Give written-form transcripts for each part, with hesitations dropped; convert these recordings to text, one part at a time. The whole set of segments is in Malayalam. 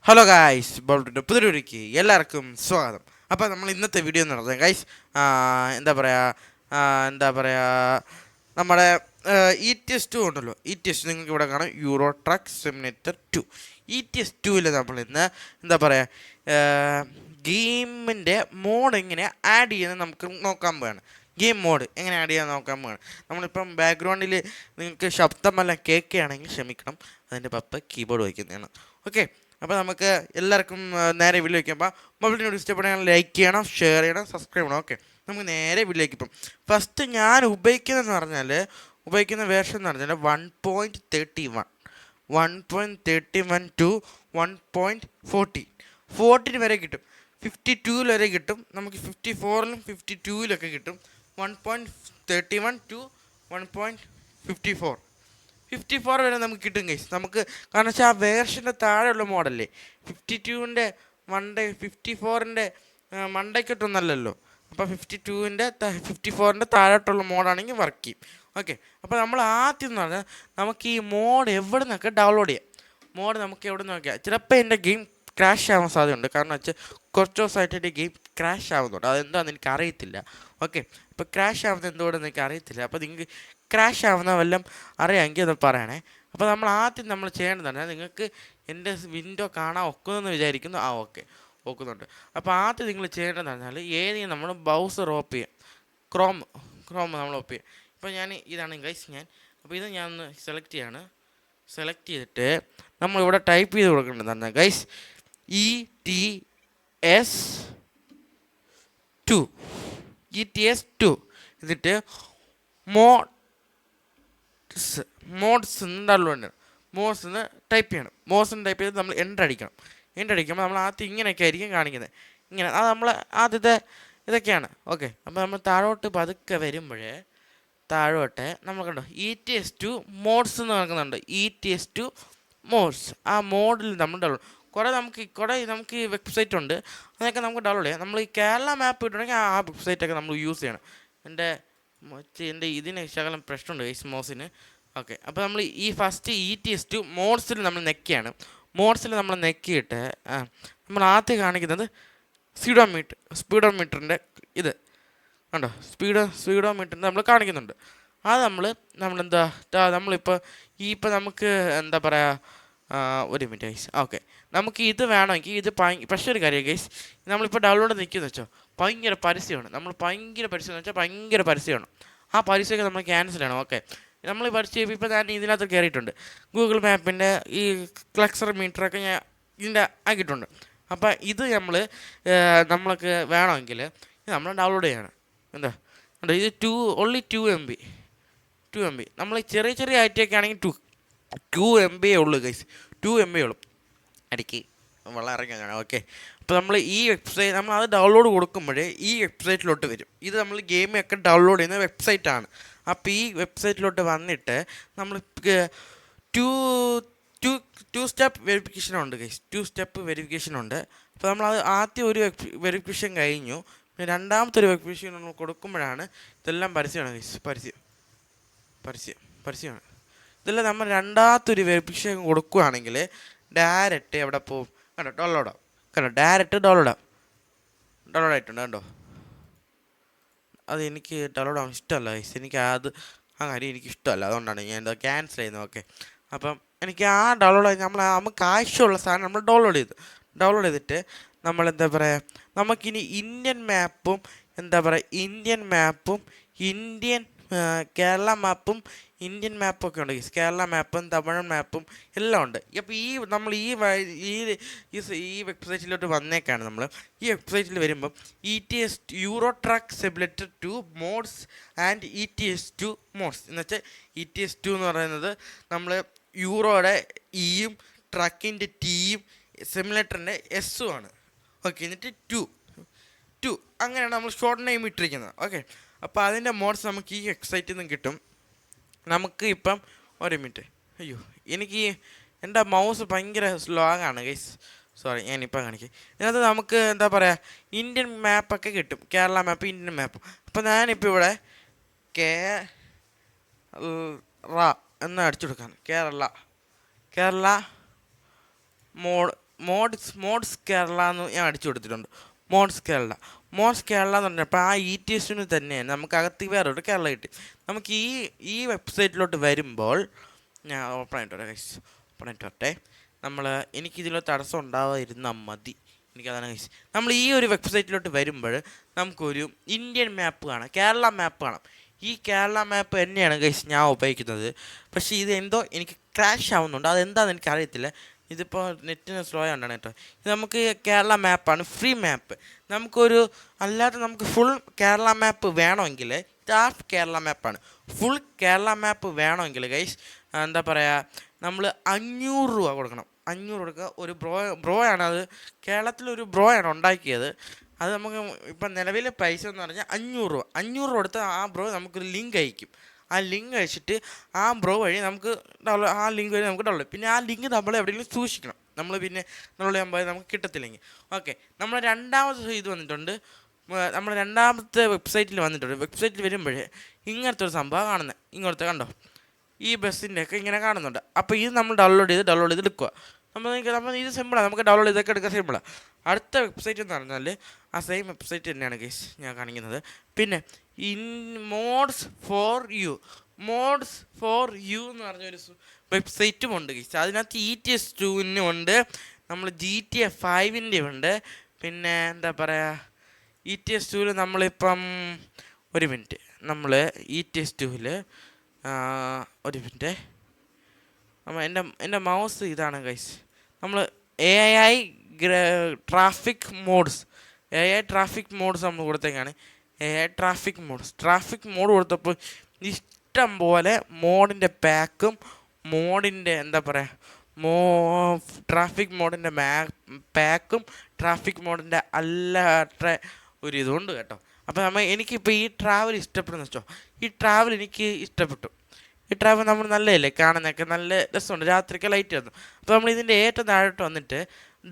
ഹലോ ഗായ്സ്, ബോൾട്ടിൻ്റെ പുതിയൊരുക്ക് എല്ലാവർക്കും സ്വാഗതം. അപ്പോൾ നമ്മൾ ഇന്നത്തെ വീഡിയോ എന്ന് പറഞ്ഞത് ഗായ്സ് എന്താ പറയുക നമ്മുടെ ETS2 ഉണ്ടല്ലോ. ETS നിങ്ങൾക്ക് ഇവിടെ കാണാം, യൂറോ ട്രക്ക് സിമുലേറ്റർ 2. ETS2ൽ നമ്മൾ ഇന്ന് എന്താ പറയുക ഗെയിമിൻ്റെ മോഡ് എങ്ങനെ ആഡ് ചെയ്യുന്നത് നമുക്ക് നോക്കാൻ പോവുകയാണ്. ഗെയിം മോഡ് എങ്ങനെ ആഡ് ചെയ്യാൻ നോക്കാൻ പോവുകയാണ്. നമ്മളിപ്പം ബാക്ക്ഗ്രൗണ്ടിൽ നിങ്ങൾക്ക് ശബ്ദമെല്ലാം കേൾക്കുകയാണെങ്കിൽ ക്ഷമിക്കണം, അതിൻ്റെ പപ്പ കീബോർഡ് വയ്ക്കുന്നതാണ്. ഓക്കെ, അപ്പോൾ നമുക്ക് എല്ലാവർക്കും നേരെ വീഡിയോ വയ്ക്കുമ്പോൾ മൊബൈലിനോട് ഇഷ്ടപ്പെടുകയാണെങ്കിൽ ലൈക്ക് ചെയ്യണം, ഷെയർ ചെയ്യണം, സബ്സ്ക്രൈബ് ചെയ്യണം. ഓക്കെ, നമുക്ക് നേരെ വീഡിയോയ്ക്ക് ഇപ്പം ഫസ്റ്റ് ഞാൻ ഉപയോഗിക്കുന്ന വേർഷൻ എന്ന് പറഞ്ഞാൽ 1.31 ടു 1.14 വരെ കിട്ടും. 52 വരെ കിട്ടും, നമുക്ക് 54-ലും 52-ലൊക്കെ കിട്ടും. 1.31 ടു 1.54 വരെ നമുക്ക് കിട്ടും ഗൈസ്. നമുക്ക് കാരണം വെച്ചാൽ ആ വേർഷൻ്റെ താഴെയുള്ള മോഡല്ലേ 52-ൻ്റെ 54-ൻ്റെ മണ്ടയ്ക്കിട്ടൊന്നല്ലല്ലോ. അപ്പോൾ 54-ൻ്റെ താഴോട്ടുള്ള മോഡാണെങ്കിൽ വർക്ക് ചെയ്യും. ഓക്കെ, അപ്പോൾ നമ്മൾ ആദ്യം എന്ന് പറഞ്ഞാൽ നമുക്ക് ഈ മോഡ് എവിടെ നിന്നൊക്കെ ഡൗൺലോഡ് ചെയ്യാം. നമുക്ക് എവിടെ നിന്ന് നോക്കിയാൽ ചിലപ്പോൾ എൻ്റെ ഗെയിം ക്രാഷ് ആവാൻ സാധ്യതയുണ്ട്. കാരണം വെച്ചാൽ കുറച്ച് ദിവസമായിട്ട് എൻ്റെ ഗെയിം ക്രാഷ് ആവുന്നുണ്ട്. അതെന്താണെന്ന് എനിക്ക് അറിയത്തില്ല. ഓക്കെ, ഇപ്പോൾ ക്രാഷ് ആവുന്നത് എന്തുകൊണ്ടെന്ന് എനിക്ക് അറിയത്തില്ല. അപ്പോൾ നിങ്ങൾക്ക് ക്രാഷ് ആവുന്ന വല്ലതും അറിയാമെങ്കിൽ ഒന്ന് പറയണേ. അപ്പോൾ ആദ്യം ചെയ്യേണ്ടതാണ്, നിങ്ങൾക്ക് എൻ്റെ വിൻഡോ കാണാൻ ഒക്കുമെന്ന് വിചാരിക്കുന്നു. ഓക്കെ, ഒക്കുന്നുണ്ട്. അപ്പോൾ ആദ്യം നിങ്ങൾ ചെയ്യേണ്ടതെന്ന് പറഞ്ഞാൽ ഏതെങ്കിലും നമ്മൾ ബ്രൗസർ ഓപ്പൺ ചെയ്യാം. ക്രോം നമ്മൾ ഓപ്പൺ ചെയ്യാം. ഇപ്പോൾ ഞാൻ ഇതാണ് ഗൈസ് അപ്പോൾ ഇത് ഞാൻ ഒന്ന് സെലക്ട് ചെയ്തിട്ട് നമ്മളിവിടെ ടൈപ്പ് ചെയ്ത് കൊടുക്കേണ്ടതാണ് ഗൈസ് ETS2 എന്നിട്ട് മോഡ്സ് ഡൗൺലോഡ് മോഡ്സ് ടൈപ്പ് ചെയ്യണം. ടൈപ്പ് ചെയ്ത് നമ്മൾ എൻ്റർ അടിക്കുമ്പോൾ നമ്മൾ ആദ്യം ഇങ്ങനെയൊക്കെ ആയിരിക്കും കാണിക്കുന്നത്. ഇങ്ങനെ അത് നമ്മൾ ആദ്യത്തെ ഇതൊക്കെയാണ്. ഓക്കെ, അപ്പോൾ നമ്മൾ താഴോട്ട് പതുക്കെ വരുമ്പോഴേ നമ്മൾ കണ്ടോ ETS2 മോഡ്സ് എന്ന് നടക്കുന്നുണ്ട്. ETS2 മോഡ്സ്, ആ മോഡിൽ നമ്മൾ ഡൗൺലോഡ് കുറേ നമുക്ക് ഈ വെബ്സൈറ്റ് ഉണ്ട്, അതൊക്കെ നമുക്ക് ഡൗൺലോഡ് ചെയ്യാം. നമ്മൾ ഈ കേരള മാപ്പ് ഇട്ടുണ്ടെങ്കിൽ ആ വെബ്സൈറ്റൊക്കെ നമ്മൾ യൂസ് ചെയ്യണം. എൻ്റെ ഇതിന് ശകലം പ്രശ്നമുണ്ട് ഗൈസ് മോസിന്. ഓക്കെ, അപ്പോൾ നമ്മൾ ഈ ഫസ്റ്റ് ETS2 മോഡ്സിൽ നമ്മൾ നെക്കിയിട്ട് നമ്മൾ ആദ്യം കാണിക്കുന്നത് സ്പീഡോമീറ്ററിൻ്റെ ഇത് കണ്ടോ, സ്പീഡോമീറ്ററിൻ്റെ നമ്മൾ കാണിക്കുന്നുണ്ട്. അത് നമ്മളിപ്പോൾ നമുക്ക് എന്താ പറയുക, ഒരു മിനിറ്റ് ഗൈസ്. ഓക്കെ, നമുക്ക് ഇത് വേണമെങ്കിൽ ഇത് പക്ഷേ ഒരു കാര്യം ഗൈസ്, നമ്മളിപ്പോൾ ഡൗൺലോഡ് നിൽക്കുന്നത് വെച്ചോ ഭയങ്കര പരസ്യമാണ്. ഭയങ്കര പരസ്യമാണ്. ആ പരസ്യമൊക്കെ നമ്മൾ ക്യാൻസൽ ചെയ്യണം. ഓക്കെ, നമ്മൾ പരസ്യം ഇപ്പോൾ ഞാൻ ഇതിനകത്ത് കയറിയിട്ടുണ്ട്. ഗൂഗിൾ മാപ്പിൻ്റെ ഈ ക്ലക്സർ മീറ്ററൊക്കെ ഞാൻ ഇതിൻ്റെ ആക്കിയിട്ടുണ്ട്. അപ്പോൾ ഇത് നമ്മൾക്ക് വേണമെങ്കിൽ ഇത് നമ്മൾ ഡൗൺലോഡ് ചെയ്യണം. ഇത് ഓൺലി 2 MB. നമ്മൾ ചെറിയ ഐറ്റൊക്കെ ആണെങ്കിൽ 2 MB ഉള്ളൂ ഗൈസ്. 2 MB ഉള്ളൂ. ഇടയ്ക്ക് വെള്ളം ഇറങ്ങാൻ കാണാം. ഓക്കെ, അപ്പോൾ നമ്മൾ ഈ വെബ്സൈറ്റ് നമ്മൾ അത് ഡൗൺലോഡ് കൊടുക്കുമ്പോഴേ ഈ വെബ്സൈറ്റിലോട്ട് വരും. ഇത് നമ്മൾ ഗെയിമൊക്കെ ഡൗൺലോഡ് ചെയ്യുന്ന വെബ്സൈറ്റാണ്. അപ്പോൾ ഈ വെബ്സൈറ്റിലോട്ട് വന്നിട്ട് നമ്മൾ ടു സ്റ്റെപ്പ് വെരിഫിക്കേഷനുണ്ട് ഗൈസ്. 2 സ്റ്റെപ്പ് വെരിഫിക്കേഷനുണ്ട്. അപ്പോൾ നമ്മൾ ആദ്യം ഒരു വെരിഫിക്കേഷൻ കഴിഞ്ഞു, രണ്ടാമത്തെ ഒരു വെരിഫിക്കേഷൻ നമ്മൾ കൊടുക്കുമ്പോഴാണ് ഇതെല്ലാം പരസ്യമാണ് ഗൈസ്. പരസ്യമാണ് ഇതെല്ലാം. നമ്മൾ രണ്ടാമത്തെ ഒരു വെരിഫിക്കേഷൻ കൊടുക്കുകയാണെങ്കിൽ ഡയറക്റ്റ് എവിടെ പോകും? ഡയറക്റ്റ് ഡൗൺലോഡ് ആയിട്ടുണ്ട് കണ്ടോ. അത് എനിക്ക് ഡൗൺലോഡ് ആവാൻ ഇഷ്ടമല്ല ഗൈസ്. എനിക്ക് ആ കാര്യം എനിക്ക് ഇഷ്ടമല്ല, അതുകൊണ്ടാണ് ഞാൻ ക്യാൻസൽ ചെയ്യുന്നത്. ഓക്കെ, അപ്പം എനിക്ക് ആ ഡൗൺലോഡ് ആയി നമുക്ക് ആവശ്യമുള്ള സാധനം നമ്മൾ ഡൗൺലോഡ് ചെയ്തിട്ട് നമ്മൾ നമുക്കിനി ഇന്ത്യൻ മാപ്പും കേരള മാപ്പും ഇന്ത്യൻ മാപ്പൊക്കെ ഉണ്ട് ഗൈസ്. കേരള മാപ്പും തമിഴ് മാപ്പും എല്ലാം ഉണ്ട്. അപ്പോൾ നമ്മൾ ഈ വെബ്സൈറ്റിലോട്ട് വന്നേക്കാണ്. നമ്മൾ ഈ വെബ്സൈറ്റിൽ വരുമ്പം euro truck simulator 2 modes and ETS2 modes എന്ന് വെച്ചാൽ ETS2 എന്ന് പറയുന്നത് നമ്മൾ യൂറോയുടെ ഇയും ട്രക്കിൻ്റെ ടിയും സിമുലേറ്ററിൻ്റെ എസ്സും ആണ്. ഓക്കെ, എന്നിട്ട് 2 അങ്ങനെയാണ് നമ്മൾ ഷോർട്ട് നെയിം ഇട്ടിരിക്കുന്നത്. ഓക്കെ, അപ്പോൾ അതിൻ്റെ മോഡ്സ് നമുക്ക് ഈ വെബ്സൈറ്റിൽ നിന്ന് കിട്ടും. നമുക്ക് ഇപ്പം ഒരു മിനിറ്റ്, എനിക്ക് എൻ്റെ മൗസ് ഭയങ്കര സ്ലോഗാണ് ഗൈസ്. സോറി, ഞാനിപ്പം കാണിക്കും. ഇതിനകത്ത് നമുക്ക് ഇന്ത്യൻ മാപ്പൊക്കെ കിട്ടും. കേരള മാപ്പ്, ഇന്ത്യൻ മാപ്പ്. അപ്പോൾ ഞാനിപ്പോൾ ഇവിടെ കേരള എന്ന് അടിച്ചു കൊടുക്കാണ്. കേരള മോഡ്സ് കേരള എന്ന് ഞാൻ അടിച്ചു കൊടുത്തിട്ടുണ്ട്. മോഡ്സ് കേരള എന്ന് പറഞ്ഞപ്പോൾ ആ ETSന് തന്നെയാണ് നമുക്ക് അകത്ത് വേറൊരു കേരള കിട്ടി. നമുക്ക് ഈ വെബ്സൈറ്റിലോട്ട് വരുമ്പോൾ ഞാൻ ഓപ്പൺ ആയിട്ടോട്ടെ എനിക്കിതിലൊരു തടസ്സം ഉണ്ടാവാതിരുന്നാൽ മതി. എനിക്കതാണ് ഗൈസ്. നമ്മൾ ഈ ഒരു വെബ്സൈറ്റിലോട്ട് വരുമ്പോൾ നമുക്കൊരു ഇന്ത്യൻ മാപ്പ് കാണാം, കേരള മാപ്പ് കാണാം. ഈ കേരള മാപ്പ് തന്നെയാണ് ഗൈസ് ഞാൻ ഉപയോഗിക്കുന്നത്. പക്ഷേ ഇത് എന്തോ എനിക്ക് ക്രാഷ് ആവുന്നുണ്ട്, അതെന്താണെന്ന് എനിക്കറിയത്തില്ല. ഇതിപ്പോൾ നെറ്റിന് സ്ലോ ആണ്ടാണ് കേട്ടോ. ഇത് നമുക്ക് കേരള മാപ്പാണ്, ഫ്രീ മാപ്പ്. അല്ലാതെ നമുക്ക് ഫുൾ കേരള മാപ്പ് വേണമെങ്കിൽ ഇത് ഹാഫ് കേരള മാപ്പാണ്. ഫുൾ കേരള മാപ്പ് വേണമെങ്കിൽ ഗൈസ് എന്താ പറയുക, നമ്മൾ 500 രൂപ കൊടുക്കണം. 500 കൊടുക്കുക. ഒരു ബ്രോയാണ് അത്, കേരളത്തിലൊരു ബ്രോയാണ് ഉണ്ടാക്കിയത്. അത് നമുക്ക് ഇപ്പം നിലവിലെ പൈസ എന്ന് പറഞ്ഞാൽ 500 രൂപ. 500 കൊടുത്ത് ആ ബ്രോ നമുക്കൊരു ലിങ്ക് അയക്കും. ആ ലിങ്ക് അയച്ചിട്ട് ആ ബ്രോ വഴി നമുക്ക് ഡൗൺലോഡ്. പിന്നെ ആ ലിങ്ക് നമ്മൾ എവിടെയെങ്കിലും സൂക്ഷിക്കണം. നമ്മൾ ചെയ്യുമ്പോൾ നമുക്ക് കിട്ടത്തില്ലെങ്കിൽ. ഓക്കെ, നമ്മൾ രണ്ടാമത്തെ ഇത് വന്നിട്ടുണ്ട്. നമ്മൾ രണ്ടാമത്തെ വെബ്സൈറ്റിൽ വെബ്സൈറ്റിൽ വരുമ്പോഴേ ഇങ്ങനത്തെ ഒരു സംഭവം കാണുന്നത്. ഇങ്ങനത്തെ കണ്ടോ, ഈ ബസ്സിൻ്റെയൊക്കെ ഇങ്ങനെ കാണുന്നുണ്ട്. അപ്പോൾ ഇത് നമ്മൾ ഡൗൺലോഡ് ചെയ്ത് എടുക്കുക. നമ്മൾ ഇത് സിമ്പിളാണ്, നമുക്ക് ഡൗൺലോഡ് ചെയ്തൊക്കെ എടുക്കാൻ സിമ്പിളാണ്. അടുത്ത വെബ്സൈറ്റ് എന്ന് പറഞ്ഞാൽ ആ സെയിം വെബ്സൈറ്റ് തന്നെയാണ് ഗൈസ് ഞാൻ കാണിക്കുന്നത്. പിന്നെ മോഡ്സ് ഫോർ യു എന്ന് പറഞ്ഞൊരു വെബ്സൈറ്റും ഉണ്ട് ഗൈസ്. അതിനകത്ത് ETS2 ഉണ്ട്, നമ്മൾ GTA 5 ഉണ്ട്. പിന്നെ എന്താ പറയുക, ETS2 നമ്മളിപ്പം ഒരു മിനിറ്റ്, നമ്മൾ ETS2 ഒരു മിനിറ്റ്, എൻ്റെ മൗസ് ഇതാണ് ഗൈസ്. നമ്മൾ AI ട്രാഫിക് മോഡ്സ് നമ്മൾ കൊടുത്തേക്കാണ്. AI ട്രാഫിക് മോഡ് കൊടുത്തപ്പോൾ ഇഷ്ടം പോലെ മോഡിൻ്റെ പാക്കും മോഡിൻ്റെ എന്താ പറയുക ട്രാഫിക് മോഡിൻ്റെ പാക്കും ട്രാഫിക് മോഡിൻ്റെ അല്ലാത്ത ഒരു ഇതുണ്ട് കേട്ടോ. അപ്പോൾ എനിക്കിപ്പോൾ ഈ ട്രാവൽ ഇഷ്ടപ്പെടുന്ന വെച്ചോ, ഈ ട്രാവൽ എനിക്ക് ഇഷ്ടപ്പെട്ടു. ഈ ട്രാവൽ നമ്മൾ നല്ലതല്ലേ, കാണുന്നതൊക്കെ നല്ല രസമുണ്ട്, രാത്രിയൊക്കെ ലൈറ്റ് വന്നു. അപ്പോൾ നമ്മൾ ഇതിൻ്റെ ഏറ്റവും താഴോട്ട് വന്നിട്ട്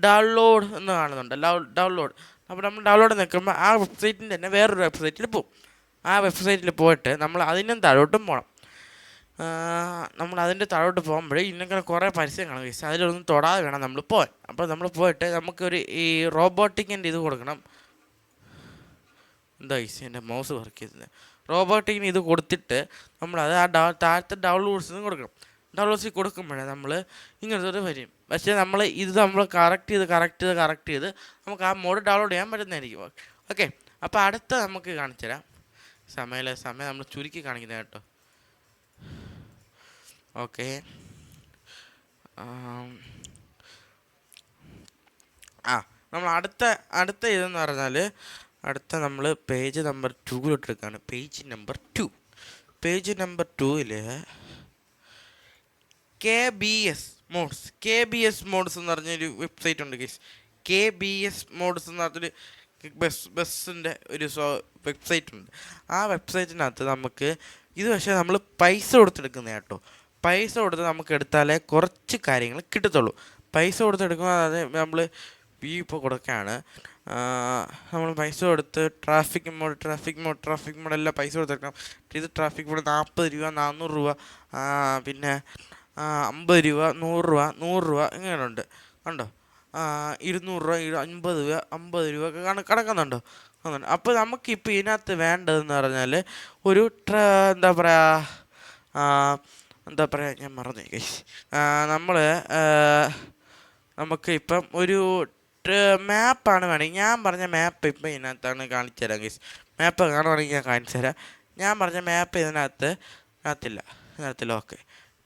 ഡൗൺലോഡ് എന്ന് കാണുന്നുണ്ട്. ഡൗൺലോഡ് അപ്പോൾ നമ്മൾ ഡൗൺലോഡ് നിൽക്കുമ്പോൾ ആ വെബ്സൈറ്റിൻ്റെ തന്നെ വേറൊരു വെബ്സൈറ്റിൽ പോകും. ആ വെബ്സൈറ്റിൽ പോയിട്ട് നമ്മൾ അതിനും താഴോട്ടും പോകണം. നമ്മൾ അതിൻ്റെ താഴോട്ട് പോകുമ്പോൾ ഇങ്ങനെ കുറേ പരസ്യം കാണും ഗൈസ്. അതിലൊന്നും തൊടാതെ വേണം നമ്മൾ പോകാൻ. അപ്പോൾ നമ്മൾ പോയിട്ട് നമുക്കൊരു ഈ റോബോട്ടിക്കിൻ്റെ ഇത് കൊടുക്കണം. എന്താ ഗൈസ് എൻ്റെ മൗസ് വർക്ക് ചെയ്തത്. റോബോട്ടിക്കിന് ഇത് കൊടുത്തിട്ട് നമ്മളത് താഴത്തെ ഡൗൺലോഡ്സിന് കൊടുക്കണം. ഡൗൺലോഡ്സിൽ കൊടുക്കുമ്പോഴേ നമ്മൾ ഇങ്ങനത്തെ ഒരു വരും. പക്ഷേ നമ്മൾ കറക്റ്റ് ചെയ്ത് നമുക്ക് ആ മോഡ് ഡൗൺലോഡ് ചെയ്യാൻ പറ്റുന്നതായിരിക്കും. ഓക്കെ, അപ്പോൾ അടുത്ത നമുക്ക് കാണിച്ചു തരാം. സമയം നമ്മൾ ചുരുക്കി കാണിക്കുന്നത് കേട്ടോ. ഓക്കെ, നമ്മൾ അടുത്ത ഇതെന്ന് പറഞ്ഞാൽ നമ്മൾ പേജ് നമ്പർ 2 എടുക്കുകയാണ്. പേജ് നമ്പർ 2 KBS മോഡ്സ് എന്ന് പറഞ്ഞൊരു വെബ്സൈറ്റ് ഉണ്ട് ഗൈസ്. KBS മോഡ്സ് എന്ന് പറഞ്ഞൊരു ബസ്സിൻ്റെ ഒരു വെബ്സൈറ്റ് ഉണ്ട്. ആ വെബ്സൈറ്റിനകത്ത് നമുക്ക് ഇത് പക്ഷേ നമ്മൾ പൈസ കൊടുത്തെടുക്കുന്ന കേട്ടോ. പൈസ കൊടുത്ത് നമുക്ക് എടുത്താലേ കുറച്ച് കാര്യങ്ങൾ കിട്ടത്തുള്ളൂ. പൈസ കൊടുത്തെടുക്കുമ്പോൾ അതായത് നമ്മൾ ഇപ്പോൾ കൊടുക്കുകയാണ്. നമ്മൾ പൈസ കൊടുത്ത് ട്രാഫിക് മോഡ് എല്ലാം പൈസ കൊടുത്തെടുക്കണം. ഇത് ട്രാഫിക് മോഡ് 40 രൂപ, 400 രൂപ, പിന്നെ 50 രൂപ, 100 രൂപ ഇങ്ങനെയുണ്ട് കണ്ടോ. 200 രൂപ, 50 രൂപ ഒക്കെ കിടക്കുന്നുണ്ടോ. അപ്പോൾ നമുക്കിപ്പോൾ ഇതിനകത്ത് വേണ്ടതെന്ന് പറഞ്ഞാൽ ഒരു എന്താ പറയുക ഞാൻ മറന്നു ഗൈസ്. നമുക്ക് ഇപ്പം ഒരു മാപ്പാണ് വേണമെങ്കിൽ, ഞാൻ പറഞ്ഞ മാപ്പ് ഇപ്പം ഇതിനകത്താണ് കാണിച്ചു തരാം ഗൈസ്. മാപ്പ് കാണുവാണെങ്കിൽ ഞാൻ കാണിച്ചു തരാം. ഞാൻ പറഞ്ഞ മാപ്പ് ഇതിനകത്തില്ല. ഓക്കെ,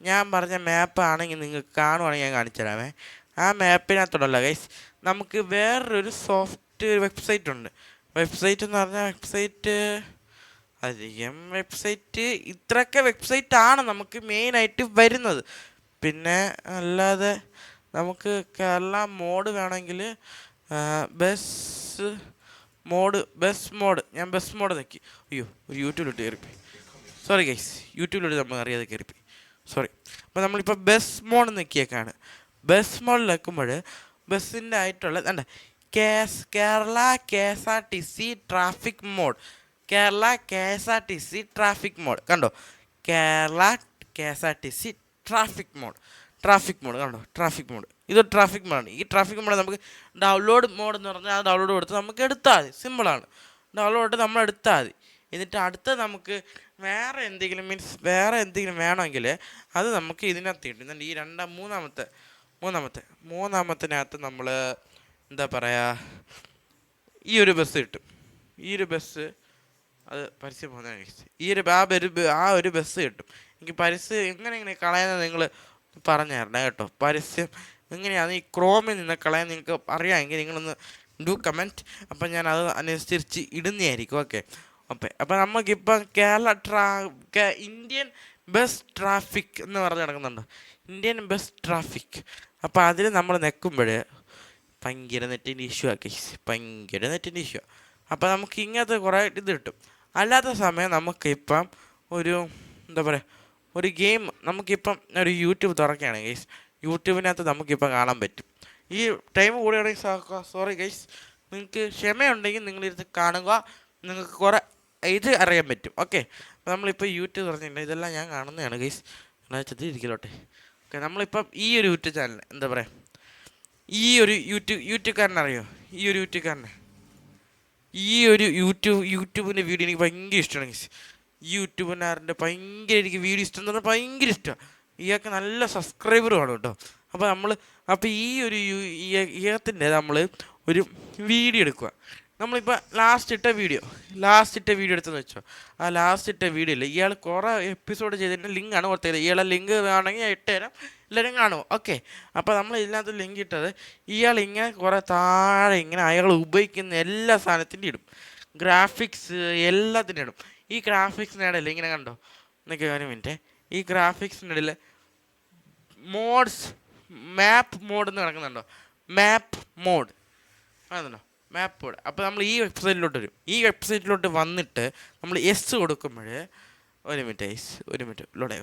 ഞാൻ പറഞ്ഞ മാപ്പ് ആണെങ്കിൽ നിങ്ങൾക്ക് കാണുവാണെങ്കിൽ ഞാൻ കാണിച്ചു തരാമേ. ആ മാപ്പിനകത്തുള്ള ഗൈസ് നമുക്ക് വേറൊരു വെബ്സൈറ്റ് ഉണ്ട്. വെബ്സൈറ്റ് എന്ന് പറഞ്ഞാൽ ഇത്രയൊക്കെ വെബ്സൈറ്റാണ് നമുക്ക് മെയിനായിട്ട് വരുന്നത്. പിന്നെ അല്ലാതെ നമുക്ക് കേരള മോഡ് വേണമെങ്കിൽ ബസ് മോഡ് ഞാൻ ബസ് മോഡ് നോക്കി. അയ്യോ, ഒരു യൂട്യൂബിലോട്ട് കയറിപ്പോയി. സോറി ഗൈസ്, യൂട്യൂബിലോട്ട് നമ്മൾ അറിയാതെ കയറിപ്പോയി, സോറി. അപ്പോൾ നമ്മളിപ്പോൾ ബസ് മോഡ് നോക്കിയേക്കാണ്. ബസ് മോഡിൽ നിൽക്കുമ്പോൾ ബസ്സിൻ്റെ ആയിട്ടുള്ള കേരള KSRTC ട്രാഫിക് മോഡ്. കണ്ടോ, കേരള KSRTC ട്രാഫിക് മോഡ് കണ്ടോ. ഇത് ട്രാഫിക് മോഡാണ്. ഈ ട്രാഫിക് മോഡ് നമുക്ക് ഡൗൺലോഡ് മോഡ് എന്ന് പറഞ്ഞാൽ ആ ഡൗൺലോഡ് കൊടുത്ത് നമുക്ക് എടുത്താൽ മതി. സിമ്പിളാണ്. ഡൗൺലോഡ് നമ്മൾ എടുത്താൽ മതി. എന്നിട്ട് അടുത്ത നമുക്ക് വേറെ എന്തെങ്കിലും വേറെ എന്തെങ്കിലും വേണമെങ്കിൽ അത് നമുക്ക് ഇതിനകത്ത് കിട്ടും. എന്നിട്ട് ഈ മൂന്നാമത്തിനകത്ത് നമ്മൾ എന്താ പറയുക, ഈ ഒരു ബസ് കിട്ടും. ഈ ഒരു ബസ് അത് പരസ്യം പോകുന്നതാണ്. ആ ഒരു ബസ് കിട്ടും. എനിക്ക് പരസ്യം എങ്ങനെ കളയുന്നത് നിങ്ങൾ പറഞ്ഞു തരണം കേട്ടോ. പരസ്യം എങ്ങനെയാണ് ഈ ക്രോമിൽ നിന്ന് കളയാൻ നിങ്ങൾക്ക് അറിയാമെങ്കിൽ നിങ്ങളൊന്ന് ഡു കമൻറ്റ്. അപ്പം ഞാൻ അത് അനുസരിച്ച് ഇടുന്നതായിരിക്കും. ഓക്കെ. അപ്പം നമുക്കിപ്പം ഇന്ത്യൻ ബസ് ട്രാഫിക് എന്ന് പറഞ്ഞ് നടക്കുന്നുണ്ട്. Indian bus traffic. അപ്പോൾ അതിൽ നമ്മൾ നിൽക്കുമ്പോൾ ഭയങ്കര നെറ്റിൻ്റെ ഇഷ്യൂ ആക്കി, ഭയങ്കര നെറ്റിൻ്റെ ഇഷ്യൂ. അപ്പോൾ നമുക്ക് ഇങ്ങനത്തെ കുറേ ഇത് കിട്ടും. അല്ലാത്ത സമയം നമുക്കിപ്പം ഒരു എന്താ പറയുക, ഒരു ഗെയിം നമുക്കിപ്പം ഒരു യൂട്യൂബ് തുറക്കുകയാണ് ഗൈസ്. യൂട്യൂബിനകത്ത് നമുക്കിപ്പം കാണാൻ പറ്റും. ഈ ടൈം കൂടെയാണെങ്കിൽ സോറി ഗൈസ്, നിങ്ങൾക്ക് ക്ഷമയുണ്ടെങ്കിൽ നിങ്ങളിരുന്ന് കാണുക, നിങ്ങൾക്ക് കുറേ ഇത് അറിയാൻ പറ്റും. ഓക്കെ. അപ്പോൾ നമ്മളിപ്പോൾ യൂട്യൂബ് തുറന്നിട്ടുണ്ട്. ഇതെല്ലാം ഞാൻ കാണുന്നതാണ് ഗൈസ്, ഇരിക്കലോട്ടെ. ഓക്കെ. നമ്മളിപ്പം ഈ ഒരു യൂട്യൂബ് ചാനൽ എന്താ പറയുക, ഈ ഒരു യൂട്യൂബുകാരനറിയോ? ഈ ഒരു യൂട്യൂബിൻ്റെ വീഡിയോ എനിക്ക് ഭയങ്കര ഇഷ്ടമാണ് ഗൈസ്. ഈ യൂട്യൂബുകാരൻ്റെ ഭയങ്കര എനിക്ക് വീഡിയോ ഇഷ്ടം എന്ന് പറഞ്ഞാൽ ഭയങ്കര ഇഷ്ടമാണ്. ഇയാൾക്ക് നല്ല സബ്സ്ക്രൈബർ വേണം കേട്ടോ. അപ്പോൾ ഈ ഒരു ഇയാളത്തിൻ്റെ നമ്മൾ ഒരു വീഡിയോ എടുക്കുക. നമ്മളിപ്പോൾ ലാസ്റ്റ് ഇട്ട വീഡിയോ എടുത്തെന്ന് വെച്ചോ. ആ ലാസ്റ്റ് ഇട്ട വീഡിയോയിൽ ഇയാൾ കുറേ എപ്പിസോഡ് ചെയ്തതിൻ്റെ ലിങ്കാണ് കൊടുത്തത്. ഇയാളെ ലിങ്ക് വേണമെങ്കിൽ ഞാൻ ഇട്ടുതരാം, എല്ലാവരും കാണുമോ? ഓക്കെ. അപ്പോൾ നമ്മൾ ഇതിനകത്ത് ലിങ്ക് ഇട്ടത് ഇയാൾ ഇങ്ങനെ കുറേ താഴെ ഇങ്ങനെ അയാൾ ഉപയോഗിക്കുന്ന എല്ലാ സാധനത്തിൻ്റെ ഇടും, ഗ്രാഫിക്സ് എല്ലാത്തിൻ്റെ ഇടും. ഈ ഗ്രാഫിക്സിൻ്റെ ഇടയിൽ ഇങ്ങനെ കണ്ടോ, എന്നൊക്കെ ഒരു മിനിറ്റ്, ഈ ഗ്രാഫിക്സിൻ്റെ ഇടയിൽ മാപ്പ് മോഡ് എന്ന് കിടക്കുന്നുണ്ടോ? മാപ്പ് മോഡ് മാപ്പ് മോഡ്. അപ്പോൾ നമ്മൾ ഈ വെബ്സൈറ്റിലോട്ട് വരും. ഈ വെബ്സൈറ്റിലോട്ട് വന്നിട്ട് നമ്മൾ എസ് കൊടുക്കുമ്പോൾ ഒരു മിനിറ്റ് ലോഡായി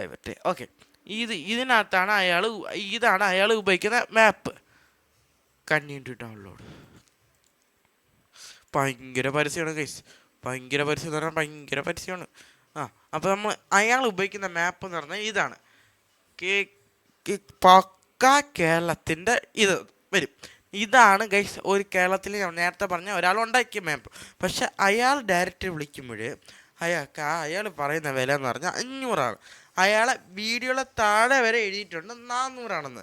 വരട്ടെ. ഓക്കെ. ഇതിനകത്താണ് ഇതാണ് അയാൾ ഉപയോഗിക്കുന്ന മാപ്പ്. Continue download. ഭയങ്കര പരസ്യമാണ് ഗൈസ്, ഭയങ്കര പരസ്യം എന്ന് പറഞ്ഞാൽ ഭയങ്കര പരസ്യമാണ്. അപ്പോൾ അയാൾ ഉപയോഗിക്കുന്ന മാപ്പ് എന്ന് പറഞ്ഞാൽ ഇതാണ്. പക്ക കേരളത്തിൻ്റെ ഇത് വരും. ഇതാണ് ഗൈസ് ഒരു കേരളത്തിൽ ഞാൻ നേരത്തെ പറഞ്ഞ ഒരാൾ ഉണ്ടാക്കിയ മാപ്പ്. പക്ഷെ അയാൾ ഡയറക്റ്റ് വിളിക്കുമ്പോൾ അയാൾ പറയുന്ന വില എന്ന് പറഞ്ഞാൽ 500 അയാളെ വീഡിയോയുടെ താഴെ വരെ എഴുതിയിട്ടുണ്ട് 400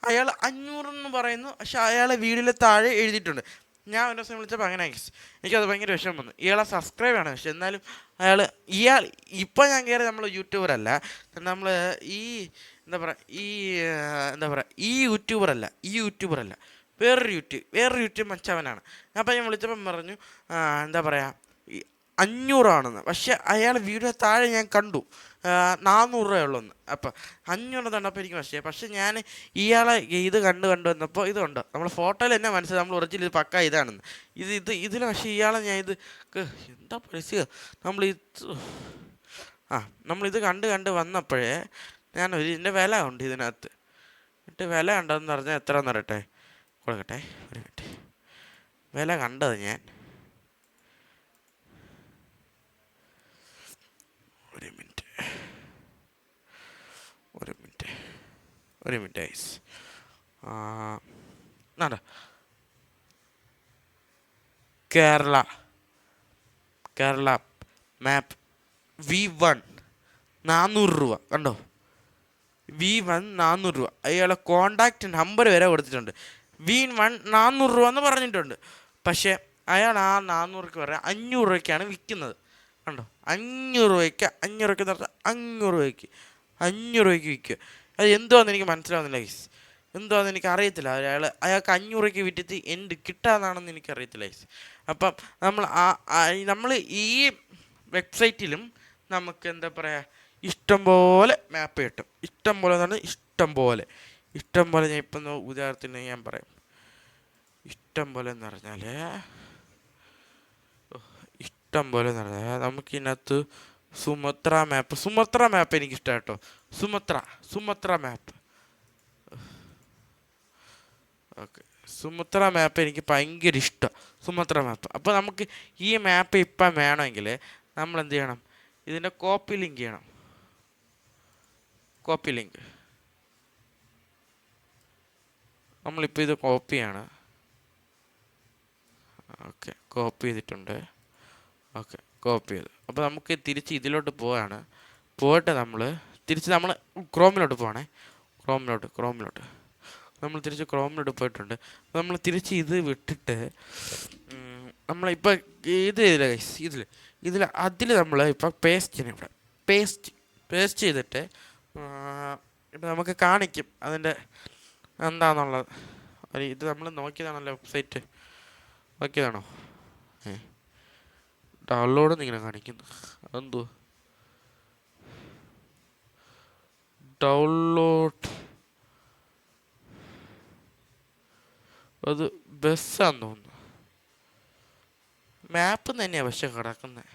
അയാൾ 500 പറയുന്നു, പക്ഷെ അയാളെ വീഡിയോയുടെ താഴെ എഴുതിയിട്ടുണ്ട്. ഞാൻ ഒരു ദിവസം വിളിച്ചപ്പോൾ അങ്ങനെ എനിക്കത് ഭയങ്കര വിഷമം വന്നു. ഇയാളെ സബ്സ്ക്രൈബ് ആണ്, പക്ഷെ എന്നാലും ഇപ്പം ഞാൻ കയറി നമ്മൾ യൂട്യൂബറല്ല, നമ്മൾ ഈ യൂട്യൂബറല്ല വേറൊരു യൂട്യൂബ് മച്ചവനാണ്. അപ്പം ഞാൻ വിളിച്ചപ്പം പറഞ്ഞു 500 പക്ഷെ അയാൾ വീഡിയോ താഴെ ഞാൻ കണ്ടു 400 ഉള്ളൂന്ന്. അപ്പം 500 തന്നപ്പോൾ എനിക്ക് പക്ഷെ ഞാൻ ഇയാളെ ഇത് കണ്ടു വന്നപ്പോൾ ഇതുണ്ട്, നമ്മൾ ഫോട്ടോയിൽ തന്നെ മനസ്സിലായി നമ്മൾ ഒറിജിനൽ ഇത് പക്ക ഇതാണെന്ന്. ഇതിൽ പക്ഷേ ഇയാളെ ഞാൻ എന്താ പൈസ നമ്മളിത് കണ്ട് വന്നപ്പോഴേ ഇതിൻ്റെ വില ഉണ്ട് ഇതിനകത്ത്. വില കണ്ടതെന്ന് പറഞ്ഞാൽ എത്രയെന്ന് പറയട്ടെ, കൊടുക്കട്ടെ ഒരു മിനിറ്റ്. വില കണ്ടത് ഞാൻ ഒരു മിനിറ്റ് ഐസ് കേരള മാപ്പ് V1 400 കണ്ടോ, V1 400 അയാളെ കോണ്ടാക്റ്റ് നമ്പർ വരെ കൊടുത്തിട്ടുണ്ട്. V1 400 എന്ന് പറഞ്ഞിട്ടുണ്ട്. പക്ഷേ അയാൾ ആ 400 പറയാം 500 വിൽക്കുന്നത് കണ്ടോ. 500 എന്ന് പറഞ്ഞാൽ 500 വിൽക്കുക. അത് എന്തുവാന്ന് എനിക്ക് മനസ്സിലാവുന്നില്ല ഗൈസ്, എന്തുവാന്ന് എനിക്ക് അറിയത്തില്ല. അയാൾക്ക് 500 വിറ്റിട്ട് എന്ത് കിട്ടാന്നാണെന്ന് എനിക്കറിയത്തില്ല ഗൈസ്. അപ്പം നമ്മൾ ഈ വെബ്സൈറ്റിലും നമുക്ക് എന്താ പറയുക ഇഷ്ടംപോലെ മാപ്പ് കിട്ടും. ഇഷ്ടംപോലെ എന്ന് പറഞ്ഞാൽ ഇഷ്ടംപോലെ ഞാൻ ഇപ്പം ഉദാഹരണത്തിന് ഞാൻ പറയാം. ഇഷ്ടംപോലെ എന്ന് പറഞ്ഞാൽ നമുക്കിതിനകത്ത് സുമത്ര മാപ്പ് എനിക്കിഷ്ടം കേട്ടോ. സുമത്ര മാപ്പ്. ഓക്കെ, സുമത്ര മാപ്പ് എനിക്ക് ഭയങ്കര ഇഷ്ടം, സുമത്ര മാപ്പ്. അപ്പോൾ നമുക്ക് ഈ മാപ്പ് ഇപ്പം വേണമെങ്കിൽ നമ്മൾ എന്ത് ചെയ്യണം, ഇതിൻ്റെ കോപ്പി ലിങ്ക് ചെയ്യണം. Copy link. നമ്മളിപ്പോൾ ഇത് കോപ്പിയാണ്. ഓക്കെ, കോപ്പി ചെയ്തിട്ടുണ്ട്. ഓക്കെ, കോപ്പി ചെയ്തു. അപ്പോൾ നമുക്ക് തിരിച്ച് ഇതിലോട്ട് പോവാണ്. പോയിട്ട് നമ്മൾ തിരിച്ച് നമ്മൾ ക്രോമിലോട്ട് പോകണേ. ക്രോമിലോട്ട് നമ്മൾ തിരിച്ച് ക്രോമിലോട്ട് പോയിട്ടുണ്ട്. നമ്മൾ തിരിച്ച് ഇത് വിട്ടിട്ട് നമ്മളിപ്പോൾ ഇത് ചെയ്തില്ല ഗൈസ്, അതിൽ നമ്മൾ ഇപ്പോൾ പേസ്റ്റ് ചെയ്യണം. ഇവിടെ പേസ്റ്റ് ചെയ്തിട്ട് ഇപ്പം നമുക്ക് കാണിക്കും അതിൻ്റെ എന്താണെന്നുള്ളത്. ഇത് നമ്മൾ നോക്കിയതാണല്ലോ, വെബ്സൈറ്റ് നോക്കിയതാണോ? ഡൗൺലോഡ് എന്നിങ്ങനെ കാണിക്കുന്നു. അതെന്തോ ഡൗൺലോഡ്, അത് ബസ്സാന്ന് തോന്നുന്നു. മാപ്പ് തന്നെയാണ് പക്ഷെ കിടക്കുന്നത്.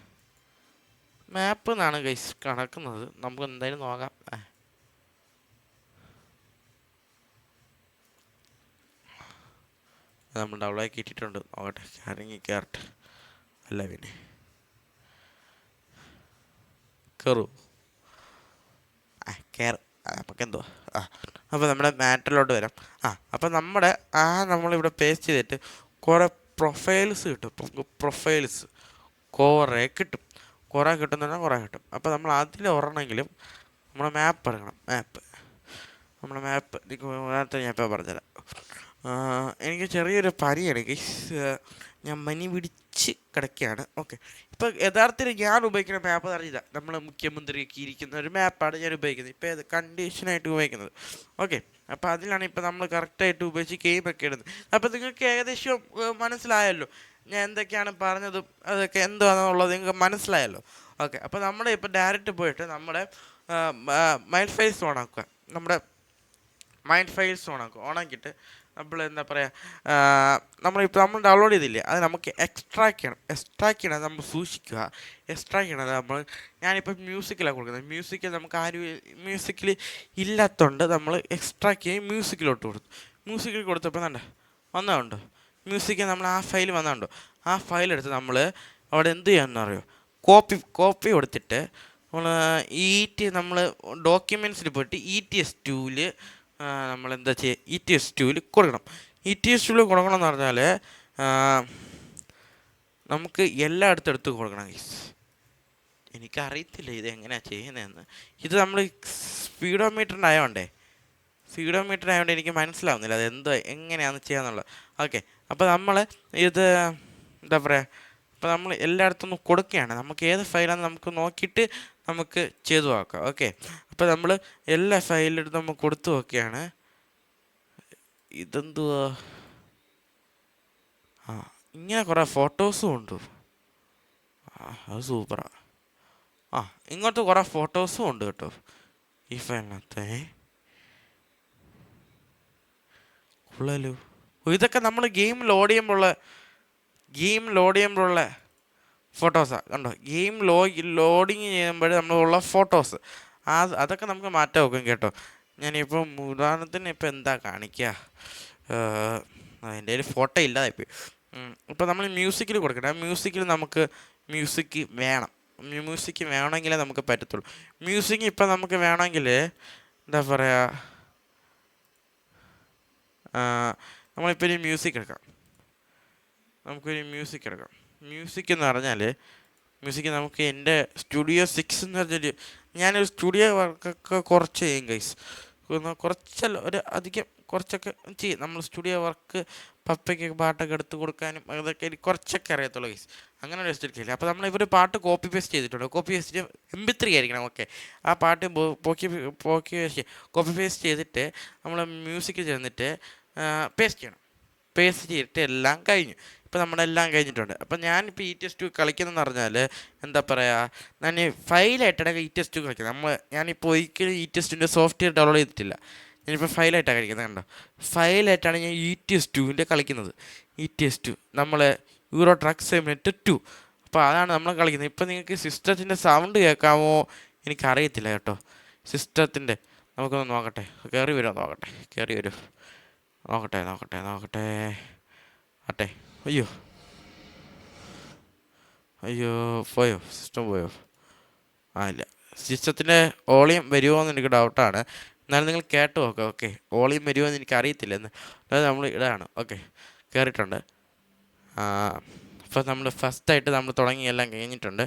മാപ്പ് എന്നാണ് ഗൈസ് കിടക്കുന്നത്. നമുക്ക് എന്തായാലും നോക്കാം. നമ്മൾ ഡൗൺലോഡ് ഇട്ടിട്ടുണ്ട്. നോക്കട്ടെ, കയറട്ടെ. അല്ല പിന്നെ കയറൂ, നമുക്കെന്തോ. അപ്പോൾ നമ്മുടെ മാറ്ററിലോട്ട് വരാം. അപ്പോൾ നമ്മളിവിടെ പേസ്റ്റ് ചെയ്തിട്ട് കുറേ പ്രൊഫൈൽസ് കിട്ടും. പ്രൊഫൈൽസ് കുറേ കിട്ടും. കുറേ കിട്ടും. അപ്പോൾ നമ്മൾ അതിൽ ഒരെണ്ണമെങ്കിലും നമ്മുടെ മാപ്പ് എടുക്കണം. നമ്മുടെ മാപ്പ് നേരത്തെ ഞാൻ ഇപ്പോൾ പറഞ്ഞുതരാം. എനിക്ക് ചെറിയൊരു പനിയാണ് ഗൈസ്, ഞാൻ പനി പിടിച്ച് കിടക്കുകയാണ്. ഓക്കെ, ഇപ്പോൾ യഥാർത്ഥത്തിൽ ഞാൻ ഉപയോഗിക്കുന്ന മാപ്പ് അറിയില്ല. നമ്മൾ മുഖ്യമന്ത്രിയൊക്കെ ഇരിക്കുന്ന ഒരു മാപ്പാണ് ഞാൻ ഉപയോഗിക്കുന്നത്. ഇപ്പോൾ ഏത് കണ്ടീഷനായിട്ട് ഉപയോഗിക്കുന്നത്. ഓക്കെ, അപ്പോൾ അതിലാണ് ഇപ്പോൾ നമ്മൾ കറക്റ്റായിട്ട് ഉപയോഗിച്ച് ഗെയിമൊക്കെ ഇടുന്നത്. അപ്പോൾ നിങ്ങൾക്ക് ഏകദേശം മനസ്സിലായല്ലോ ഞാൻ എന്തൊക്കെയാണ് പറഞ്ഞതും അതൊക്കെ എന്താണെന്നുള്ളത് നിങ്ങൾക്ക് മനസ്സിലായല്ലോ. ഓക്കെ, അപ്പോൾ നമ്മൾ ഇപ്പോൾ ഡയറക്റ്റ് പോയിട്ട് നമ്മുടെ മൈൻഡ് ഫയൽസ് ഓണാക്കുക. ഓണാക്കിയിട്ട് നമ്മൾ എന്താ പറയുക, നമ്മൾ ഡൗൺലോഡ് ചെയ്തില്ലേ അത് നമുക്ക് എക്സ്ട്രാക്ട് ചെയ്യണം. നമ്മൾ സൂക്ഷിക്കുക. എക്സ്ട്രാക്ട് ചെയ്യണത് ഞാനിപ്പോൾ മ്യൂസിക്കിലാണ് കൊടുക്കുന്നത്. നമുക്ക് മ്യൂസിക്കിൽ ഇല്ലാത്തതുകൊണ്ട് നമ്മൾ എക്സ്ട്രാക്ട് ചെയ്ത് മ്യൂസിക്കിലോട്ട് കൊടുത്തു. മ്യൂസിക്കിൽ കൊടുത്തപ്പോൾ വന്നതുണ്ടോ മ്യൂസിക്ക്, നമ്മൾ ആ ഫയൽ വന്നതുണ്ടോ? ആ ഫയലെടുത്ത് നമ്മൾ അവിടെ എന്ത് ചെയ്യാമെന്ന് അറിയോ? കോപ്പി കൊടുത്തിട്ട് നമ്മൾ ഡോക്യുമെൻറ്റ്സിൽ പോയിട്ട് ETS2 നമ്മൾ എന്താ ചെയ്യുക, ETS2 കൊടുക്കണം. ETS2 കൊടുക്കണം എന്ന് പറഞ്ഞാൽ നമുക്ക് എല്ലായിടത്തും എടുത്ത് കൊടുക്കണം ഗൈസ്. എനിക്കറിയത്തില്ല ഇത് എങ്ങനെയാണ് ചെയ്യുന്നതെന്ന്. ഇത് നമ്മൾ സ്പീഡോമീറ്ററിനായതുകൊണ്ട് എനിക്ക് മനസ്സിലാവുന്നില്ല അത് എങ്ങനെയാണ് ചെയ്യാന്നുള്ളത്. ഓക്കെ, അപ്പോൾ നമ്മൾ ഇത് എന്താ പറയുക, അപ്പോൾ നമ്മൾ എല്ലായിടത്തും കൊടുക്കുകയാണ്. നമുക്ക് ഏത് ഫയലാണെന്ന് നമുക്ക് നോക്കിയിട്ട് നമുക്ക് ചെയ്തു നോക്കാം. ഓക്കെ, അപ്പോൾ നമ്മൾ എല്ലാ ഫയലിലെടുത്ത് നമ്മൾ കൊടുത്തു നോക്കുകയാണ്. ഇതെന്തുവാ, ഇങ്ങനെ കുറേ ഫോട്ടോസും ഉണ്ട്. അത് സൂപ്പറാണ്. ഇങ്ങോട്ട് കുറേ ഫോട്ടോസും ഉണ്ട് കേട്ടോ ഈ ഫയലിനകത്ത്. ഉള്ളല്ലോ, ഇതൊക്കെ നമ്മൾ ഗെയിം ലോഡ് ചെയ്യുമ്പോഴുള്ള ഫോട്ടോസാണ്. കണ്ടോ, ഗെയിം ലോഡിങ് ചെയ്യുമ്പോൾ നമ്മളുള്ള ഫോട്ടോസ് അതൊക്കെ നമുക്ക് മാറ്റാൻ നോക്കും കേട്ടോ. ഞാനിപ്പം ഉദാഹരണത്തിന് ഇപ്പം എന്താ കാണിക്കുക, എൻ്റെ ഒരു ഫോട്ടോ ഇല്ലാതായിപ്പോയി. ഇപ്പോൾ നമ്മൾ മ്യൂസിക്കിൽ കൊടുക്കണം. ആ മ്യൂസിക്കിൽ നമുക്ക് മ്യൂസിക് വേണമെങ്കിലേ നമുക്ക് പറ്റത്തുള്ളൂ. മ്യൂസിക് ഇപ്പം നമുക്ക് വേണമെങ്കിൽ എന്താ പറയുക, നമ്മളിപ്പോൾ ഒരു മ്യൂസിക് എടുക്കാം. മ്യൂസിക് എന്ന് പറഞ്ഞാൽ നമുക്ക് എൻ്റെ സ്റ്റുഡിയോ 6 എന്ന് പറഞ്ഞൊരു, ഞാനൊരു സ്റ്റുഡിയോ വർക്കൊക്കെ കുറച്ച് ചെയ്യും ഗൈസ്. കുറച്ചല്ല, കുറച്ചൊക്കെ ചെയ്യും. നമ്മൾ സ്റ്റുഡിയോ വർക്ക് പപ്പയ്ക്ക് പാട്ടൊക്കെ എടുത്ത് കൊടുക്കാനും അതൊക്കെ കുറച്ചൊക്കെ അറിയത്തുള്ളൂ ഗൈസ്. അങ്ങനെ ഒരു എസ്റ്റില്ല. അപ്പോൾ നമ്മൾ ഇവർ പാട്ട് കോപ്പി പേസ്റ്റ് ചെയ്തിട്ടുണ്ട്. കോപ്പി പേസ്റ്റ് MP3 ആയിരിക്കണം. ഓക്കെ, ആ പാട്ട് കോപ്പി പേസ്റ്റ് ചെയ്തിട്ട് നമ്മൾ മ്യൂസിക്കിൽ ചെന്നിട്ട് പേസ്റ്റ് ചെയ്തിട്ട് എല്ലാം കഴിഞ്ഞു. ഇപ്പോൾ നമ്മളെല്ലാം കഴിഞ്ഞിട്ടുണ്ട്. അപ്പോൾ ഞാനിപ്പോൾ ETS2 കളിക്കുന്നതെന്ന് പറഞ്ഞാൽ എന്താ പറയുക, ഞാൻ ഫയലായിട്ടാണ് ETS2 കളിക്കുന്നത്. ഞാനിപ്പോൾ ഒരിക്കലും ETS2 സോഫ്റ്റ്വെയർ ഡൗൺലോഡ് ചെയ്തിട്ടില്ല. ഞാനിപ്പോൾ ഫയലായിട്ടാണ് കളിക്കുന്നത്. കണ്ടോ, ഫയലായിട്ടാണ് ഞാൻ ETS2 കളിക്കുന്നത്. ETS2 നമ്മൾ യൂറോ ട്രക്ക് സിമുലേറ്റർ 2. അപ്പോൾ അതാണ് നമ്മൾ കളിക്കുന്നത്. ഇപ്പോൾ നിങ്ങൾക്ക് സിസ്റ്റത്തിൻ്റെ സൗണ്ട് കേൾക്കാമോ എനിക്കറിയത്തില്ല കേട്ടോ. സിസ്റ്റത്തിൻ്റെ നമുക്കൊന്ന് നോക്കട്ടെ, കയറി വരുമോ നോക്കട്ടെ. ആട്ടെ. അയ്യോ പോയോ, സിസ്റ്റം പോയോ? ഇല്ല, സിസ്റ്റത്തിൻ്റെ വോളിയം വരുമോ എന്ന് എനിക്ക് ഡൗട്ടാണ്. എന്നാലും നിങ്ങൾ കേട്ട് നോക്കാം. ഓക്കെ, വോളിയം വരുമോ എന്ന് എനിക്ക് അറിയത്തില്ല എന്ന്. അതായത് നമ്മൾ ഇതാണ്. ഓക്കെ, കയറിയിട്ടുണ്ട്. അപ്പോൾ നമ്മൾ ഫസ്റ്റായിട്ട് നമ്മൾ തുടങ്ങി എല്ലാം കഴിഞ്ഞിട്ടുണ്ട്.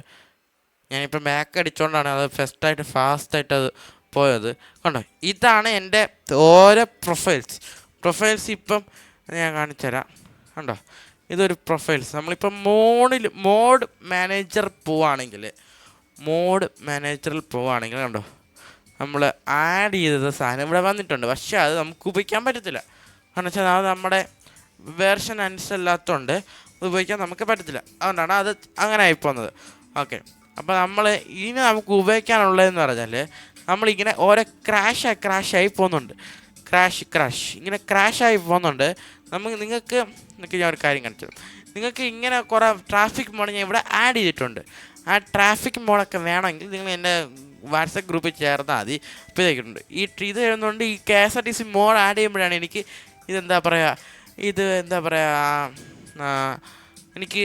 ഞാനിപ്പോൾ ബാക്ക് അടിച്ചുകൊണ്ടാണ് അത് ഫാസ്റ്റായിട്ട് അത് പോയത്. കണ്ടോ, ഇതാണ് എൻ്റെ ഓരോ പ്രൊഫൈൽസ് ഇപ്പം ഞാൻ കാണിച്ചുതരാം. കണ്ടോ, ഇതൊരു പ്രൊഫൈൽസ്. നമ്മളിപ്പം മോഡ് മാനേജറിൽ പോവുകയാണെങ്കിൽ കണ്ടോ, നമ്മൾ ആഡ് ചെയ്ത സാധനം ഇവിടെ വന്നിട്ടുണ്ട്. പക്ഷേ അത് നമുക്ക് ഉപയോഗിക്കാൻ പറ്റത്തില്ല. കാരണം വെച്ചാൽ അത് നമ്മുടെ വേർഷൻ അനുസരിച്ചല്ലാത്തതുകൊണ്ട് അത് ഉപയോഗിക്കാൻ നമുക്ക് പറ്റത്തില്ല. അതുകൊണ്ടാണ് അത് അങ്ങനെ ആയിപ്പോകുന്നത്. ഓക്കെ, അപ്പോൾ നമ്മൾ ഇനി നമുക്ക് ഉപയോഗിക്കാനുള്ളതെന്ന് പറഞ്ഞാൽ നമ്മളിങ്ങനെ ഓരോ ക്രാഷായി പോകുന്നുണ്ട്. ഇങ്ങനെ ക്രാഷായി പോകുന്നുണ്ട്. നിങ്ങൾക്ക് ഞാൻ ഒരു കാര്യം കാണിച്ചു. നിങ്ങൾക്ക് ഇങ്ങനെ കുറേ ട്രാഫിക് മോഡ് ഞാൻ ഇവിടെ ആഡ് ചെയ്തിട്ടുണ്ട്. ആ ട്രാഫിക് മോഡൊക്കെ വേണമെങ്കിൽ നിങ്ങൾ എൻ്റെ വാട്സപ്പ് ഗ്രൂപ്പിൽ ചേർന്നാൽ മതി. ഇപ്പോൾ ഇതാക്കിയിട്ടുണ്ട്. ഇത് എഴുതുന്നുണ്ട്. ഈ KSRTC മോഡ് ആഡ് ചെയ്യുമ്പോഴാണ് എനിക്ക് എനിക്ക്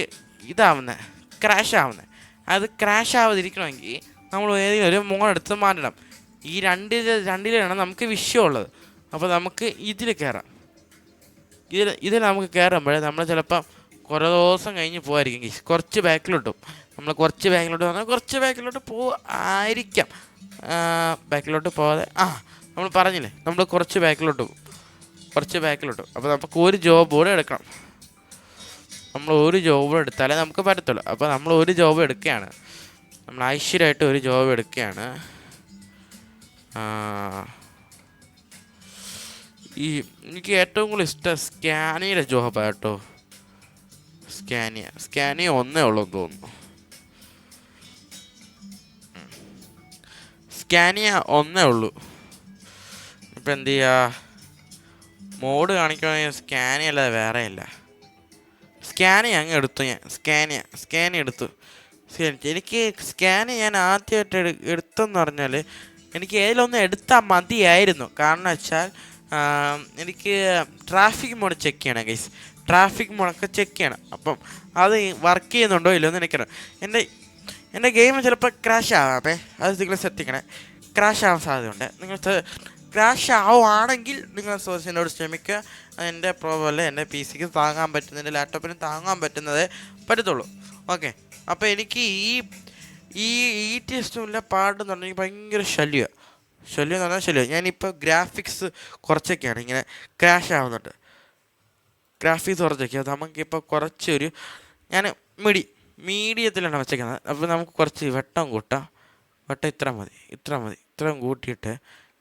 ക്രാഷ് ആവുന്നത്. അത് ക്രാഷ് ആവാതിരിക്കണമെങ്കിൽ നമ്മൾ ഏതെങ്കിലും ഒരു മോഡ് എടുത്ത് മാറ്റണം. ഈ രണ്ടിലാണ് നമുക്ക് വിഷയമുള്ളത്. അപ്പോൾ നമുക്ക് ഇതിൽ കയറാം. ഇതിൽ നമുക്ക് കയറുമ്പോൾ നമ്മൾ ചിലപ്പം കുറേ ദിവസം കഴിഞ്ഞ് പോകായിരിക്കും. കുറച്ച് ബാക്കിലോട്ട് പറഞ്ഞാൽ കുറച്ച് ബാക്കിലോട്ട് പോവായിരിക്കാം. ബാക്കിലോട്ട് പോകാതെ നമ്മൾ പറഞ്ഞില്ലേ, നമ്മൾ കുറച്ച് ബാക്കിലോട്ട് അപ്പോൾ നമുക്ക് ഒരു ജോബ് കൂടെ എടുക്കണം. നമ്മൾ ഒരു ജോബ് എടുത്താലേ നമുക്ക് പറ്റത്തുള്ളൂ. അപ്പോൾ നമ്മൾ ഒരു ജോബ് എടുക്കുകയാണ്. നമ്മൾ ഐശ്വര്യമായിട്ട് ഒരു ജോബ് എടുക്കുകയാണ്. എനിക്ക് ഏറ്റവും കൂടുതൽ ഇഷ്ടം സ്കാനിയുടെ ജോബാണ് കേട്ടോ. സ്കാനിയ ഒന്നേ ഉള്ളൂ എന്ന് തോന്നുന്നു. സ്കാനിയ ഒന്നേ ഉള്ളൂ. ഇപ്പം എന്ത് ചെയ്യുക, മോഡ് കാണിക്കുകയാണെങ്കിൽ സ്കാനിയ അല്ലാതെ വേറെ ഇല്ല. സ്കാനിയ അങ്ങ് എടുത്തു ഞാൻ. സ്കാനിയ എടുത്തു. എനിക്ക് സ്കാനിയ ഞാൻ ആദ്യമായിട്ട് എടുത്തെന്ന് പറഞ്ഞാൽ എനിക്ക് ഏതിലൊന്നും എടുത്താൽ മതിയായിരുന്നു. കാരണം വെച്ചാൽ എനിക്ക് ട്രാഫിക് മോഡ് ചെക്ക് ചെയ്യണം ഗൈസ്. ട്രാഫിക് മോഡൊക്കെ ചെക്ക് ചെയ്യണം. അപ്പം അത് വർക്ക് ചെയ്യുന്നുണ്ടോ ഇല്ലയോ എന്ന് എനിക്കറിയാം. എൻ്റെ ഗെയിം ചിലപ്പോൾ ക്രാഷ് ആവാമേ. അത് നിങ്ങൾ ശ്രദ്ധിക്കണേ. ക്രാഷ് ആവാൻ സാധ്യതയുണ്ട്. നിങ്ങൾ ക്രാഷ് ആവുകയാണെങ്കിൽ നിങ്ങൾ എന്നോട് ക്ഷമിക്കുക. എൻ്റെ പ്രോബ്ലം അല്ല. എൻ്റെ PC താങ്ങാൻ പറ്റുന്ന, എൻ്റെ ലാപ്ടോപ്പിന് താങ്ങാൻ പറ്റത്തുള്ളൂ. ഓക്കെ, അപ്പോൾ എനിക്ക് ഈ ടെസ്റ്റുമില്ല പാട്ടെന്ന് പറഞ്ഞാൽ ഭയങ്കര ശല്യം എന്ന് പറഞ്ഞാൽ ഞാനിപ്പോൾ ഗ്രാഫിക്സ് കുറച്ചൊക്കെയാണ് ഇങ്ങനെ ക്രാഷ് ആവുന്നുണ്ട്. ഗ്രാഫിക്സ് കുറച്ചൊക്കെ അത് നമുക്കിപ്പോൾ കുറച്ചൊരു ഞാൻ മീഡിയത്തിലാണ് വെച്ചേക്കുന്നത്. അപ്പോൾ നമുക്ക് കുറച്ച് വെട്ടം കൂട്ടാം. ഇത്രയും കൂട്ടിയിട്ട്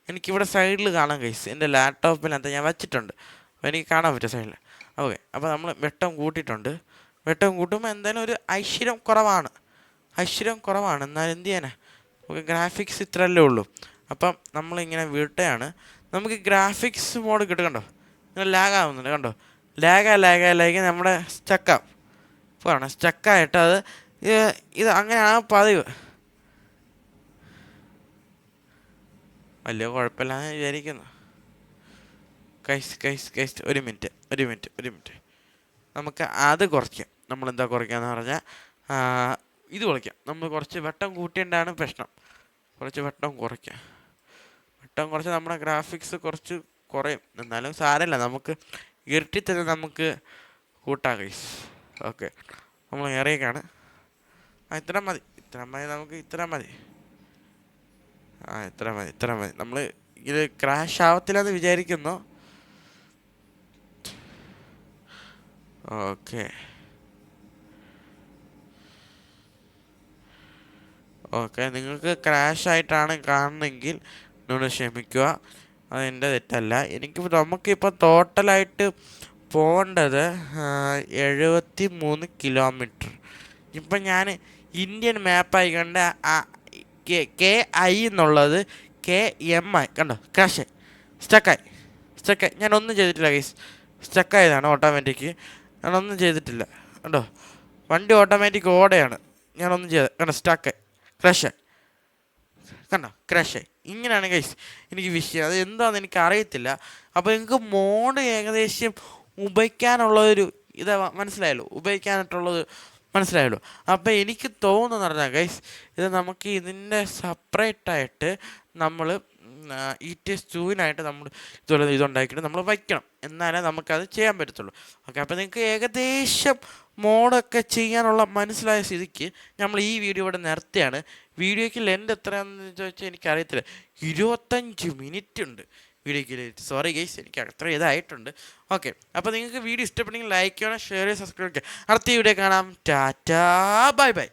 എനിക്കിവിടെ സൈഡിൽ കാണാൻ കഴിയും. എൻ്റെ ലാപ്ടോപ്പിനകത്ത് ഞാൻ വെച്ചിട്ടുണ്ട്. അപ്പോൾ എനിക്ക് കാണാൻ പറ്റും സൈഡിൽ. ഓക്കെ, അപ്പോൾ നമ്മൾ വെട്ടം കൂട്ടിയിട്ടുണ്ട്. വെട്ടം കൂട്ടുമ്പോൾ എന്തായാലും ഒരു ഐശ്വര്യം കുറവാണ്. എന്നാൽ എന്ത് ചെയ്യാനാ, നമുക്ക് ഗ്രാഫിക്സ് ഇത്രയല്ലേ ഉള്ളൂ. അപ്പം നമ്മളിങ്ങനെ വിട്ടയാണ്. നമുക്ക് ഗ്രാഫിക്സ് മോഡ് കിട്ടും. ഇങ്ങനെ ലാഗ് ആവുന്നുണ്ട്. കണ്ടോ, ലാഗ് നമ്മുടെ സ്റ്റക്കായിട്ട് അത് ഇത് അങ്ങനെയാണ് പതിവ്. വലിയ കുഴപ്പമില്ലാന്ന് വിചാരിക്കുന്നു. കൈസ് ഒരു മിനിറ്റ് നമുക്ക് അത് കുറയ്ക്കാം. നമ്മളെന്താ കുറയ്ക്കാന്ന് പറഞ്ഞാൽ ഇത് കുറയ്ക്കാം. നമ്മൾ കുറച്ച് വെട്ടം കൂട്ടേണ്ടതാണ് പ്രശ്നം. കുറച്ച് വെട്ടം കുറയ്ക്കാം. വെട്ടം കുറച്ച് നമ്മുടെ ഗ്രാഫിക്സ് കുറച്ച് കുറയും. എന്നാലും സാരമില്ല, നമുക്ക് ഇരുട്ടിൽ തന്നെ നമുക്ക് കൂട്ടാം ഗൈസ്. ഓക്കെ, നമ്മൾ ഏറിയേക്കാണ്. ഇത്ര മതി നമുക്ക്. ഇത്ര മതി. നമ്മൾ ഇത് ക്രാഷ് ആവത്തില്ലെന്ന് വിചാരിക്കുന്നു. ഓക്കെ, നിങ്ങൾക്ക് ക്രാഷ് ആയിട്ടാണ് കാണുന്നെങ്കിൽ എന്നോട് ക്ഷമിക്കുക. അതെൻ്റെ തെറ്റല്ല. നമുക്കിപ്പോൾ ടോട്ടലായിട്ട് പോകേണ്ടത് 73 കിലോമീറ്റർ. ഇപ്പം ഞാൻ ഇന്ത്യൻ മാപ്പായി കണ്ട KI എന്നുള്ളത് KMI കണ്ടോ, ക്രാഷ് സ്റ്റക്കായി. ഞാനൊന്നും ചെയ്തിട്ടില്ല ഗൈസ്. സ്റ്റക്കായതാണ് ഓട്ടോമാറ്റിക്. ഞാനൊന്നും ചെയ്തിട്ടില്ല. കണ്ടോ, വണ്ടി ഓട്ടോമാറ്റിക് ഓടെയാണ്. ഞാനൊന്നും കണ്ടോ, സ്റ്റക്കായി, ക്രാഷായി. ഇങ്ങനെയാണ് ഗൈസ് എനിക്ക് വിഷയം. അത് എന്താണെന്ന് എനിക്ക് അറിയത്തില്ല. അപ്പോൾ നിങ്ങൾക്ക് മോഡ് ഏകദേശം ഉപയോഗിക്കാനുള്ളൊരു മനസ്സിലായല്ലോ. ഉപയോഗിക്കാനായിട്ടുള്ളത് മനസ്സിലായല്ലോ. അപ്പോൾ എനിക്ക് തോന്നുന്നു പറഞ്ഞാൽ ഗൈസ്, ഇത് നമുക്ക് ഇതിൻ്റെ സെപ്പറേറ്റായിട്ട് നമ്മൾ ETS2-നായിട്ട് നമ്മൾ ഇതുപോലെ ഇതുണ്ടാക്കിയിട്ട് നമ്മൾ വയ്ക്കണം, എന്നാലേ നമുക്കത് ചെയ്യാൻ പറ്റത്തുള്ളൂ. ഓക്കെ, അപ്പോൾ നിങ്ങൾക്ക് ഏകദേശം മോഡൊക്കെ ചെയ്യാനുള്ള മനസ്സിലായ സ്ഥിതിക്ക് നമ്മൾ ഈ വീഡിയോ ഇവിടെ നിർത്തിയാണ്. വീഡിയോയ്ക്ക് ലെന്ത് എത്രയാണെന്ന് ചോദിച്ചാൽ എനിക്കറിയത്തില്ല. 25 മിനിറ്റ് ഉണ്ട് വീഡിയോയ്ക്ക്. സോറി ഗൈസ്, എനിക്ക് അത്ര ഇതായിട്ടുണ്ട്. ഓക്കെ, അപ്പോൾ നിങ്ങൾക്ക് വീഡിയോ ഇഷ്ടപ്പെട്ടെങ്കിൽ ലൈക്ക് ചെയ്യണം, ഷെയർ ചെയ്യുക, സബ്സ്ക്രൈബ് ചെയ്യുക. അടുത്ത വീഡിയോ കാണാം. Tata, bye bye.